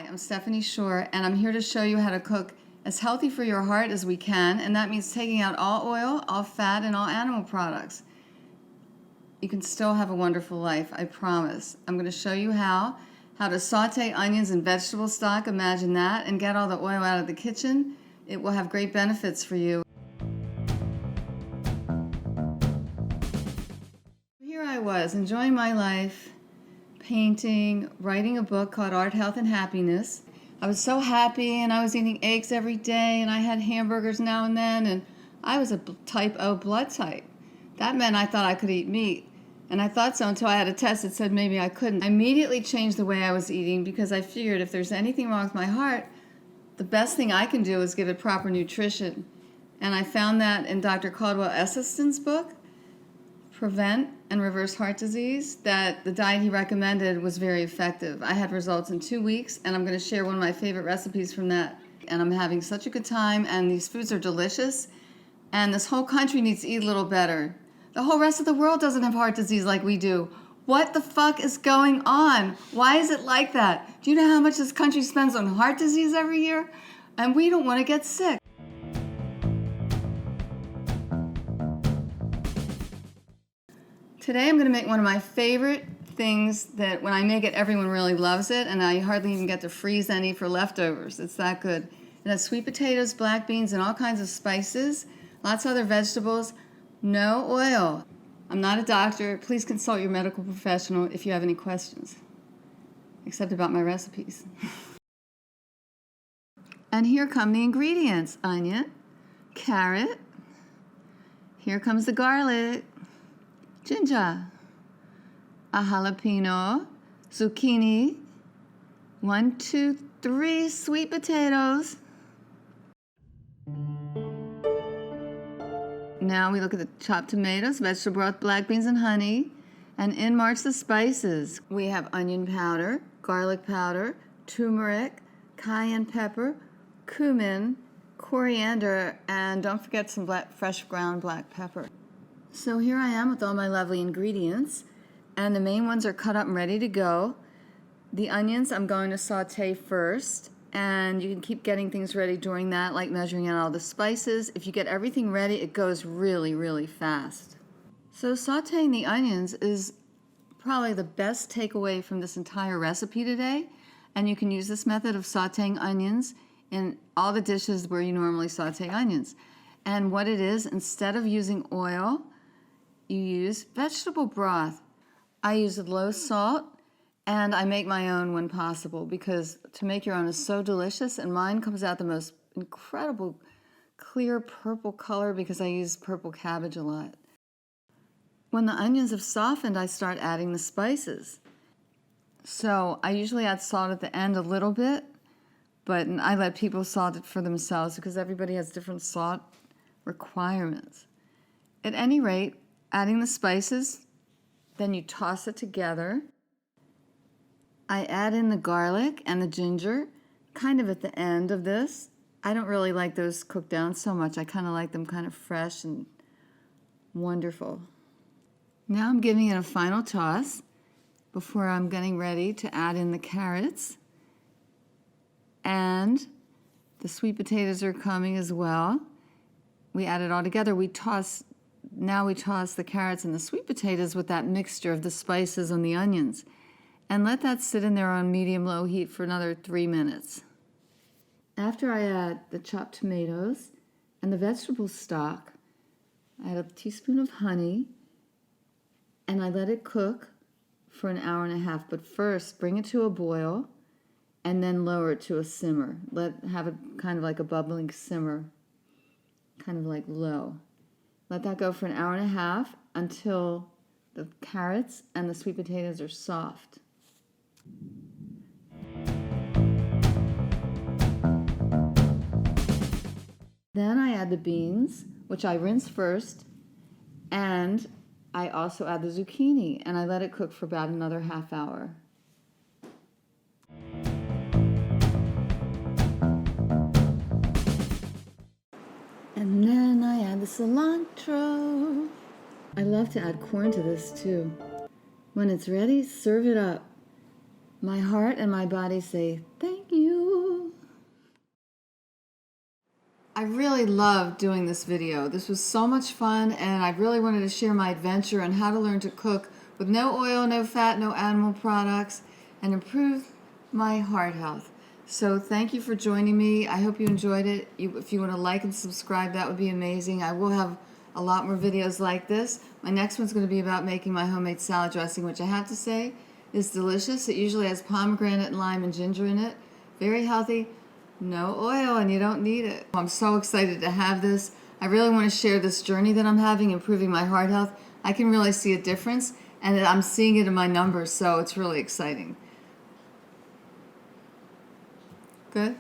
Hi, I'm Stephanie Shore, and I'm here to show you how to cook as healthy for your heart as we can, and that means taking out all oil, all fat, and all animal products. You can still have a wonderful life, I promise. I'm going to show you how to saute onions in vegetable stock, imagine that, and get all the oil out of the kitchen. It will have great benefits for you. Here I was, enjoying my life, painting, writing a book called Art, Health, and Happiness. I was so happy, and I was eating eggs every day, and I had hamburgers now and then, and I was a type O blood type. That meant I thought I could eat meat, and I thought so until I had a test that said maybe I couldn't. I immediately changed the way I was eating because I figured if there's anything wrong with my heart, the best thing I can do is give it proper nutrition. And I found that in Dr. Caldwell Esselstyn's book, Prevent and Reverse Heart Disease, that the diet he recommended was very effective. I had results in 2 weeks, and I'm going to share one of my favorite recipes from that. And I'm having such a good time, and these foods are delicious, and this whole country needs to eat a little better. The whole rest of the world doesn't have heart disease like we do. What the fuck is going on? Why is it like that? Do you know how much this country spends on heart disease every year? And we don't want to get sick. Today I'm going to make one of my favorite things that when I make it, everyone really loves it, and I hardly even get to freeze any for leftovers. It's that good. It has sweet potatoes, black beans, and all kinds of spices, lots of other vegetables, no oil. I'm not a doctor. Please consult your medical professional if you have any questions, except about my recipes. And here come the ingredients: onion, carrot, here comes the garlic, ginger, a jalapeno, zucchini, 1, 2, 3 sweet potatoes. Now we look at the chopped tomatoes, vegetable broth, black beans, and honey. And in march the spices. We have onion powder, garlic powder, turmeric, cayenne pepper, cumin, coriander, and don't forget some fresh ground black pepper. So here I am with all my lovely ingredients, and the main ones are cut up and ready to go. The onions I'm going to saute first, and you can keep getting things ready during that, like measuring out all the spices. If you get everything ready, it goes really, really fast. So sauteing the onions is probably the best takeaway from this entire recipe today, and you can use this method of sauteing onions in all the dishes where you normally saute onions. And what it is, instead of using oil, you use vegetable broth. I use low salt, and I make my own when possible, because to make your own is so delicious, and mine comes out the most incredible clear purple color because I use purple cabbage a lot. When the onions have softened, I start adding the spices. So I usually add salt at the end a little bit, but I let people salt it for themselves because everybody has different salt requirements. At any rate, adding the spices, then you toss it together. I add in the garlic and the ginger kind of at the end of this. I don't really like those cooked down so much. I kind of like them kind of fresh and wonderful. Now I'm giving it a final toss before I'm getting ready to add in the carrots. And the sweet potatoes are coming as well. We add it all together. Now we toss the carrots and the sweet potatoes with that mixture of the spices and the onions. And let that sit in there on medium-low heat for another 3 minutes. After I add the chopped tomatoes and the vegetable stock, I add a teaspoon of honey, and I let it cook for an hour and a half. But first, bring it to a boil, and then lower it to a simmer. Have it kind of like a bubbling simmer, kind of like low. Let that go for an hour and a half until the carrots and the sweet potatoes are soft. Then I add the beans, which I rinse first, and I also add the zucchini, and I let it cook for about another half hour. And then I add the cilantro. I love to add corn to this too. When it's ready, serve it up. My heart and my body say, thank you. I really loved doing this video. This was so much fun, and I really wanted to share my adventure on how to learn to cook with no oil, no fat, no animal products, and improve my heart health. So thank you for joining me. I hope you enjoyed it. If you want to like and subscribe, that would be amazing. I will have a lot more videos like this. My next one's going to be about making my homemade salad dressing, which I have to say is delicious. It usually has pomegranate, lime, and ginger in it. Very healthy, no oil, and you don't need it. I'm so excited to have this. I really want to share this journey that I'm having, improving my heart health. I can really see a difference, and I'm seeing it in my numbers, so it's really exciting. Good?